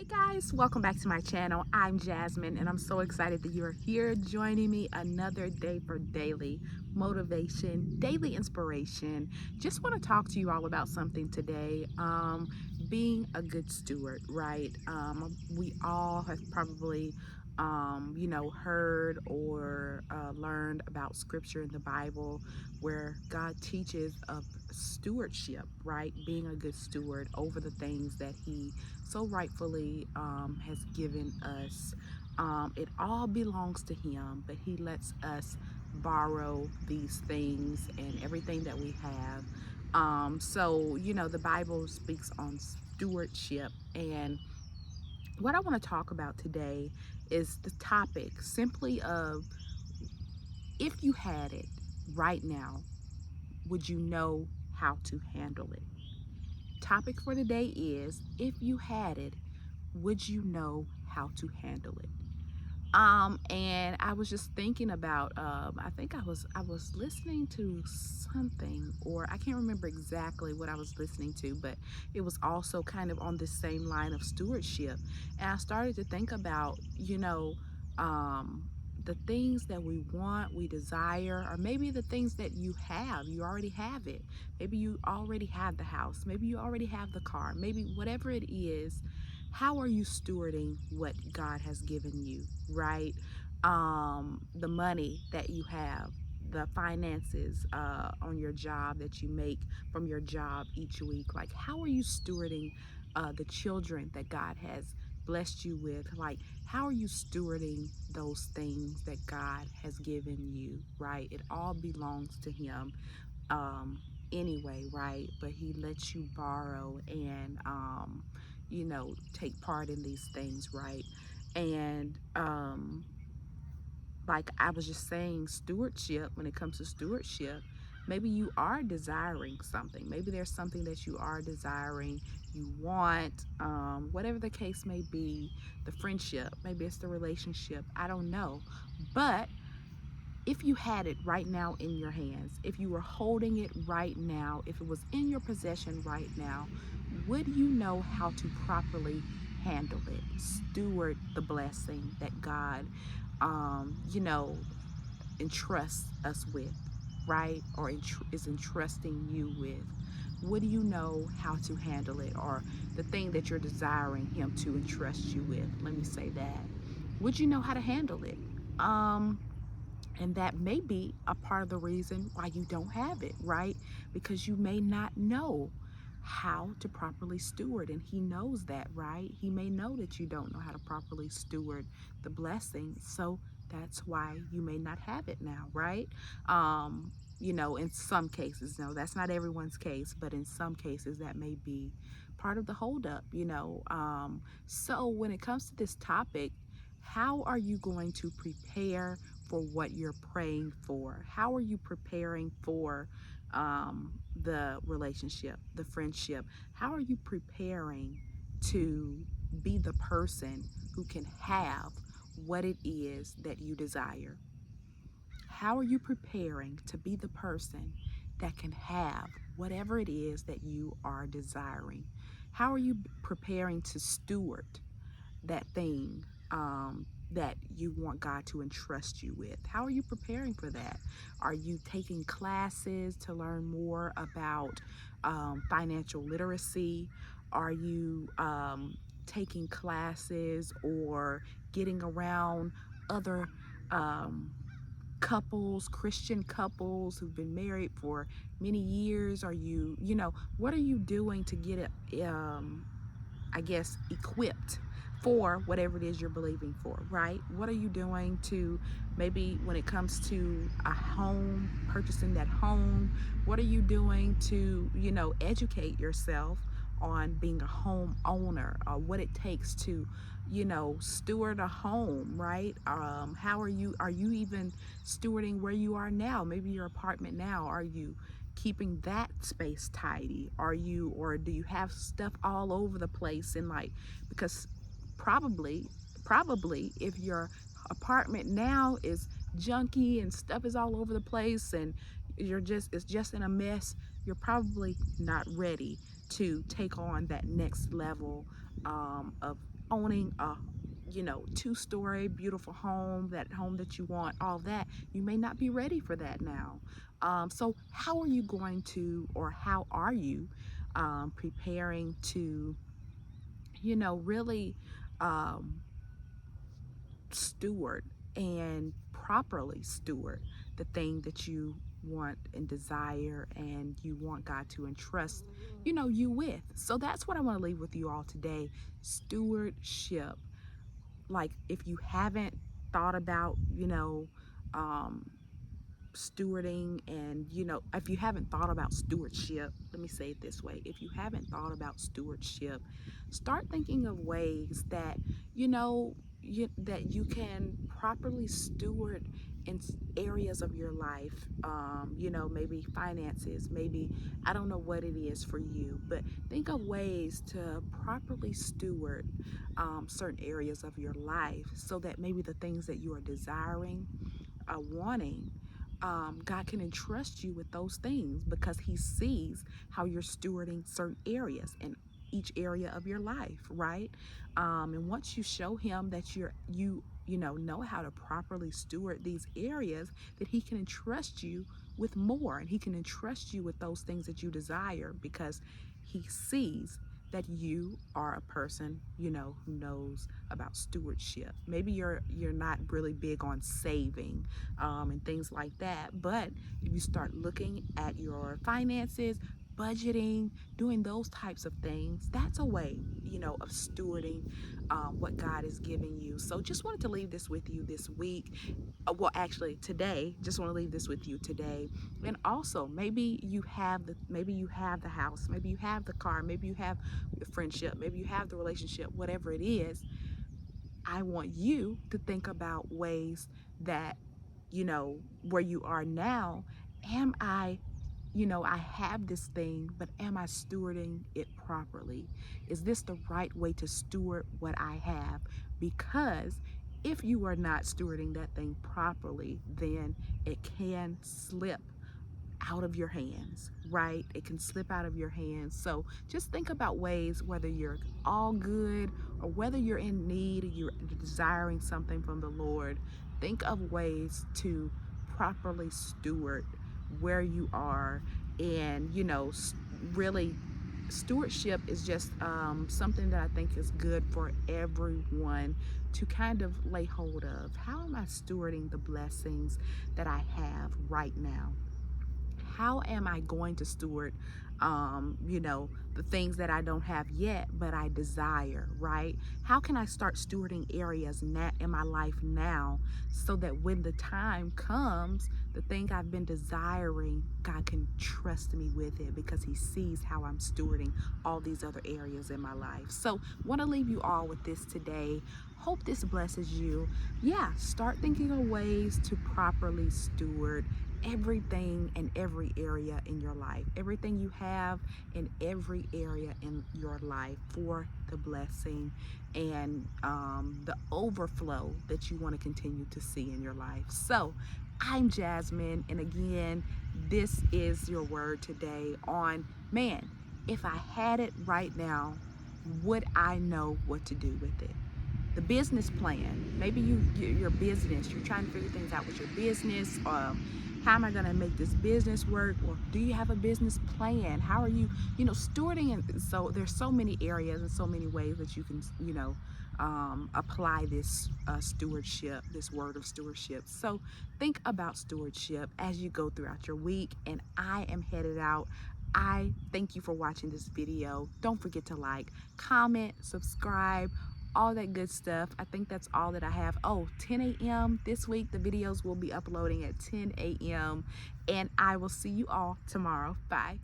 Guys, welcome back to my channel. I'm Jasmine and I'm so excited that you're here joining me another day for daily motivation, daily inspiration. Just want to talk to you all about something today. Being a good steward, right? We all have probably heard or learned about scripture in the Bible where God teaches of stewardship, right? Being a good steward over the things that He so rightfully has given us. It all belongs to Him, but He lets us borrow these things and everything that we have. The Bible speaks on stewardship. And what I want to talk about today is the topic simply of, if you had it right now, would you know how to handle it? Topic for today is, if you had it, would you know how to handle it? And I was just thinking about, I think I was listening to something, or I can't remember exactly what I was listening to, but it was also kind of on the same line of stewardship. And I started to think about, the things that we want, we desire, or maybe the things that you already have it. Maybe you already have the house, maybe you already have the car, maybe whatever it is. How are you stewarding what God has given you, right? The money that you have, the finances on your job that you make from your job each week. Like, how are you stewarding the children that God has blessed you with? Like, how are you stewarding those things that God has given you, right? It all belongs to Him anyway, right? But He lets you borrow and take part in these things, right? And like I was just saying, stewardship, when it comes to stewardship, maybe you are desiring something. Maybe there's something that you are desiring, you want, whatever the case may be, the friendship, maybe it's the relationship, I don't know. But if you had it right now in your hands, if you were holding it right now, if it was in your possession right now, would you know how to properly handle it, steward the blessing that God, um, you know, entrusts us with, right? Or is entrusting you with? Would you know how to handle it, or the thing that you're desiring Him to entrust you with? Let me say that. Would you know how to handle it? And that may be a part of the reason why you don't have it, right? Because you may not know how to properly steward, and He knows that, right? He may know that you don't know how to properly steward the blessing, so that's why you may not have it now, right? In some cases, no, that's not everyone's case, but in some cases that may be part of the holdup. So when it comes to this topic, how are you going to prepare for what you're praying for? How are you preparing for the relationship, the friendship? How are you preparing to be the person who can have what it is that you desire? How are you preparing to be the person that can have whatever it is that you are desiring? How are you preparing to steward that thing that you want God to entrust you with? How are you preparing for that? Are you taking classes to learn more about financial literacy? Are you taking classes or getting around other um, couples, Christian couples who've been married for many years? Are what are you doing to get it, I guess, equipped for whatever it is you're believing for, right? What are you doing to, maybe when it comes to a home, purchasing that home? What are you doing to, educate yourself on being a home owner, or what it takes to, steward a home, right? How are you even stewarding where you are now? Maybe your apartment now, are you keeping that space tidy? Or do you have stuff all over the place? And like, because probably if your apartment now is junky and stuff is all over the place and it's just in a mess, you're probably not ready to take on that next level of owning a, 2-story beautiful home, that home that you want, all that. You may not be ready for that now. So how are you going to, or how are you preparing to, really um, steward and properly steward the thing that you want and desire and you want God to entrust, you with? So that's what I want to leave with you all today. Stewardship. Like, if you haven't thought about, um, stewarding, and if you haven't thought about stewardship, let me say it this way: if you haven't thought about stewardship, start thinking of ways that that you can properly steward in areas of your life. Maybe finances, maybe, I don't know what it is for you, but think of ways to properly steward certain areas of your life, so that maybe the things that you are desiring, wanting, God can entrust you with those things, because He sees how you're stewarding certain areas in each area of your life, right? And once you show Him that know how to properly steward these areas, that He can entrust you with more, and He can entrust you with those things that you desire, because He sees that you are a person, who knows about stewardship. Maybe you're not really big on saving, and things like that. But if you start looking at your finances, budgeting, doing those types of things, that's a way, of stewarding what God is giving you. So just wanted to leave this with you this week. Well, actually today, just want to leave this with you today. And also, maybe you have the house, maybe you have the car, maybe you have the friendship, maybe you have the relationship, whatever it is. I want you to think about ways that, where you are now, am I, I have this thing, but am I stewarding it properly? Is this the right way to steward what I have? Because if you are not stewarding that thing properly, then it can slip out of your hands, right? It can slip out of your hands. So just think about ways, whether you're all good or whether you're in need, or you're desiring something from the Lord. Think of ways to properly steward where you are. And, really, stewardship is just something that I think is good for everyone to kind of lay hold of. How am I stewarding the blessings that I have right now? How am I going to steward, the things that I don't have yet, but I desire, right? How can I start stewarding areas in my life now, so that when the time comes, the thing I've been desiring, God can trust me with it, because He sees how I'm stewarding all these other areas in my life. So want to leave you all with this today. Hope this blesses you. Yeah, start thinking of ways to properly steward everything in every area in your life, everything you have in every area in your life, for the blessing and the overflow that you want to continue to see in your life. So I'm Jasmine, and again, this is your word today on, man, if I had it right now, would I know what to do with it? The business plan. Maybe your business, you're trying to figure things out with your business. How am I going to make this business work? Or do you have a business plan? How are you, stewarding? And so there's so many areas and so many ways that you can, apply this stewardship, this word of stewardship. So think about stewardship as you go throughout your week. And I am headed out. I thank you for watching this video. Don't forget to like, comment, subscribe, all that good stuff. I think that's all that I have. Oh, 10 a.m. this week. The videos will be uploading at 10 a.m. And I will see you all tomorrow. Bye.